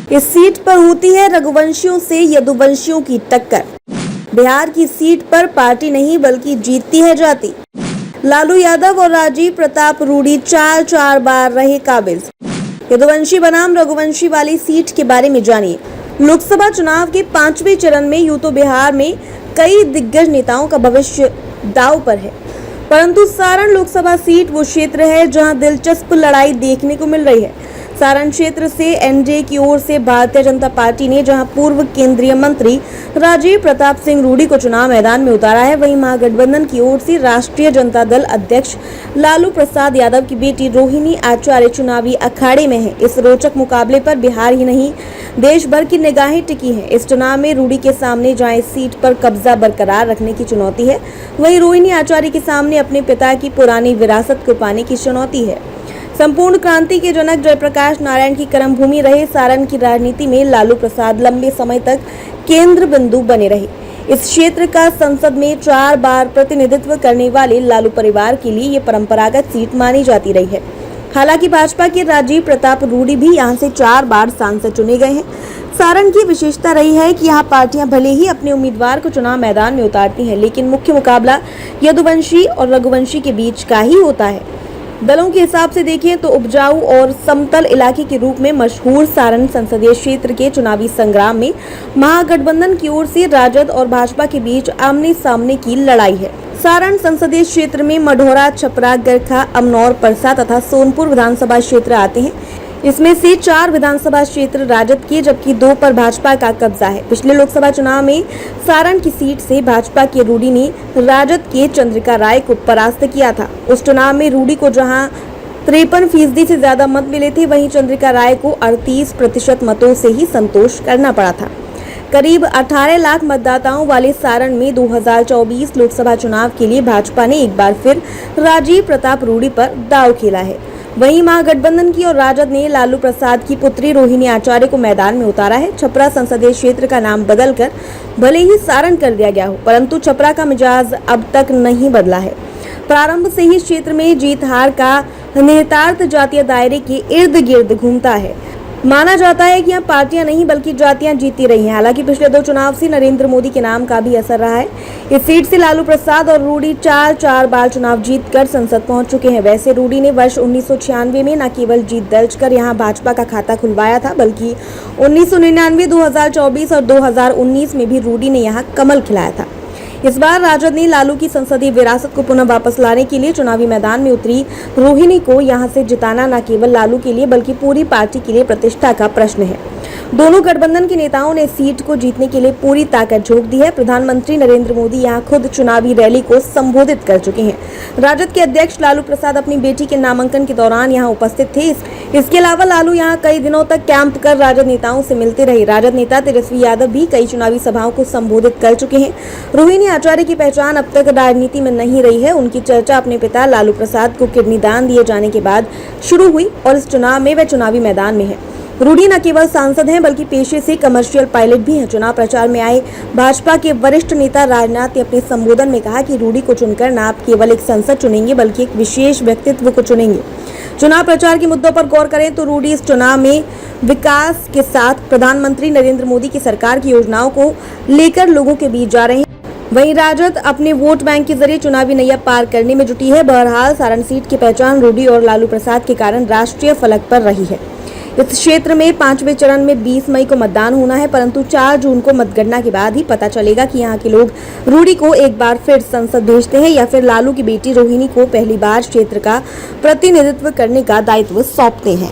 इस सीट पर होती है रघुवंशियों से यदुवंशियों की टक्कर। बिहार की सीट पर पार्टी नहीं बल्कि जीतती है जाति। लालू यादव और राजीव प्रताप रूडी चार बार रहे काबिज। यदुवंशी बनाम रघुवंशी वाली सीट के बारे में जानिए। लोकसभा चुनाव के 5वें चरण में यूं तो बिहार में कई दिग्गज नेताओं का भविष्य दांव पर है, परंतु सारण लोकसभा सीट वो क्षेत्र है जहां दिलचस्प लड़ाई देखने को मिल रही है। सारण क्षेत्र से एनडीए की ओर से भारतीय जनता पार्टी ने जहां पूर्व केंद्रीय मंत्री राजीव प्रताप सिंह रूडी को चुनाव मैदान में उतारा है, वहीं महागठबंधन की ओर से राष्ट्रीय जनता दल अध्यक्ष लालू प्रसाद यादव की बेटी रोहिणी आचार्य चुनावी अखाड़े में है। इस रोचक मुकाबले पर बिहार ही नहीं देश भर की निगाहें टिकी हैं। इस चुनाव में रूडी के सामने जहां इस सीट पर कब्जा बरकरार रखने की चुनौती है, वहीं रोहिणी आचार्य के सामने अपने पिता की पुरानी विरासत को पाने की चुनौती है। संपूर्ण क्रांति के जनक जयप्रकाश नारायण की कर्मभूमि रहे सारण की राजनीति में लालू प्रसाद लंबे समय तक केंद्र बिंदु बने रहे। इस क्षेत्र का संसद में 4 बार प्रतिनिधित्व करने वाले लालू परिवार के लिए ये परंपरागत सीट मानी जाती रही है। हालांकि भाजपा के राजीव प्रताप रूडी भी यहां से 4 बार सांसद चुने गए हैं। सारण की विशेषता रही है कि यहाँ पार्टियां भले ही अपने उम्मीदवार को चुनाव मैदान में उतारती हैं, लेकिन मुख्य मुकाबला यदुवंशी और रघुवंशी के बीच का ही होता है। दलों के हिसाब से देखें तो उपजाऊ और समतल इलाके के रूप में मशहूर सारण संसदीय क्षेत्र के चुनावी संग्राम में महागठबंधन की ओर से राजद और भाजपा के बीच आमने सामने की लड़ाई है। सारण संसदीय क्षेत्र में मढ़ौरा, छपरा, गरखा, अमनौर, परसा तथा सोनपुर विधानसभा क्षेत्र आते हैं। इसमें से 4 विधानसभा क्षेत्र राजद के जबकि 2 पर भाजपा का कब्जा है। पिछले लोकसभा चुनाव में सारण की सीट से भाजपा के रूडी ने राजद के चंद्रिका राय को परास्त किया था। उस चुनाव में रूडी को जहां 53% से ज्यादा मत मिले थे, वहीं चंद्रिका राय को 38% मतों से ही संतोष करना पड़ा था। करीब 18 लाख मतदाताओं वाले सारण में 2024 लोकसभा चुनाव के लिए भाजपा ने एक बार फिर राजीव प्रताप रूडी पर दांव खेला है। वहीं महागठबंधन की और राजद ने लालू प्रसाद की पुत्री रोहिणी आचार्य को मैदान में उतारा है। छपरा संसदीय क्षेत्र का नाम बदलकर भले ही सारण कर दिया गया हो, परंतु छपरा का मिजाज अब तक नहीं बदला है। प्रारंभ से ही क्षेत्र में जीत हार का निहितार्थ जातीय दायरे के इर्द गिर्द घूमता है। माना जाता है कि यहाँ पार्टियां नहीं बल्कि जातियां जीती रही हैं। हालांकि पिछले 2 चुनाव से नरेंद्र मोदी के नाम का भी असर रहा है। इस सीट से लालू प्रसाद और रूडी 4 बार चुनाव जीतकर संसद पहुंच चुके हैं। वैसे रूडी ने वर्ष 1996 में न केवल जीत दर्ज कर यहाँ भाजपा का खाता खुलवाया था, बल्कि 1999, 2024 और 2019 में भी रूडी ने यहाँ कमल खिलाया था। इस बार राजद ने लालू की संसदीय विरासत को पुनः वापस लाने के लिए चुनावी मैदान में उतरी रोहिणी को यहां से जिताना न केवल लालू के लिए बल्कि पूरी पार्टी के लिए प्रतिष्ठा का प्रश्न है। दोनों गठबंधन के नेताओं ने सीट को जीतने के लिए पूरी ताकत झोंक दी है। प्रधानमंत्री नरेंद्र मोदी यहां खुद चुनावी रैली को संबोधित कर चुके हैं। राजद के अध्यक्ष लालू प्रसाद अपनी बेटी के नामांकन के दौरान यहां उपस्थित थे। इसके अलावा लालू यहां कई दिनों तक कैंप कर राजद नेताओं से मिलते रहे। राजद नेता तेजस्वी यादव भी कई चुनावी सभाओं को संबोधित कर चुके हैं। रोहिणी आचार्य की पहचान अब तक राजनीति में नहीं रही है। उनकी चर्चा अपने पिता लालू प्रसाद को किडनी दान दिए जाने के बाद शुरू हुई और इस चुनाव में वे चुनावी मैदान में है। रूडी न केवल सांसद हैं बल्कि पेशे से कमर्शियल पायलट भी हैं। चुनाव प्रचार में आए भाजपा के वरिष्ठ नेता राजनाथ ने अपने संबोधन में कहा कि रूडी को चुनकर न आप केवल एक सांसद चुनेंगे बल्कि एक विशेष व्यक्तित्व को चुनेंगे। चुनाव प्रचार के मुद्दों पर गौर करें तो रूडी इस चुनाव में विकास के साथ प्रधानमंत्री नरेंद्र मोदी की सरकार की योजनाओं को लेकर लोगों के बीच जा रहे हैं। वहीं राजद अपने वोट बैंक के जरिए चुनावी नैया पार करने में जुटी है। बहरहाल सारण सीट की पहचान रूडी और लालू प्रसाद के कारण राष्ट्रीय फलक पर रही है। इस क्षेत्र में 5वें चरण में 20 मई को मतदान होना है, परंतु 4 जून को मतगणना के बाद ही पता चलेगा कि यहाँ के लोग रूडी को एक बार फिर संसद भेजते हैं या फिर लालू की बेटी रोहिणी को पहली बार क्षेत्र का प्रतिनिधित्व करने का दायित्व सौंपते हैं।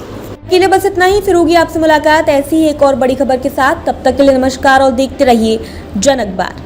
के लिए बस इतना ही। फिर होगी आपसे मुलाकात ऐसी ही एक और बड़ी खबर के साथ। तब तक के लिए नमस्कार और देखते रहिए जनक बार।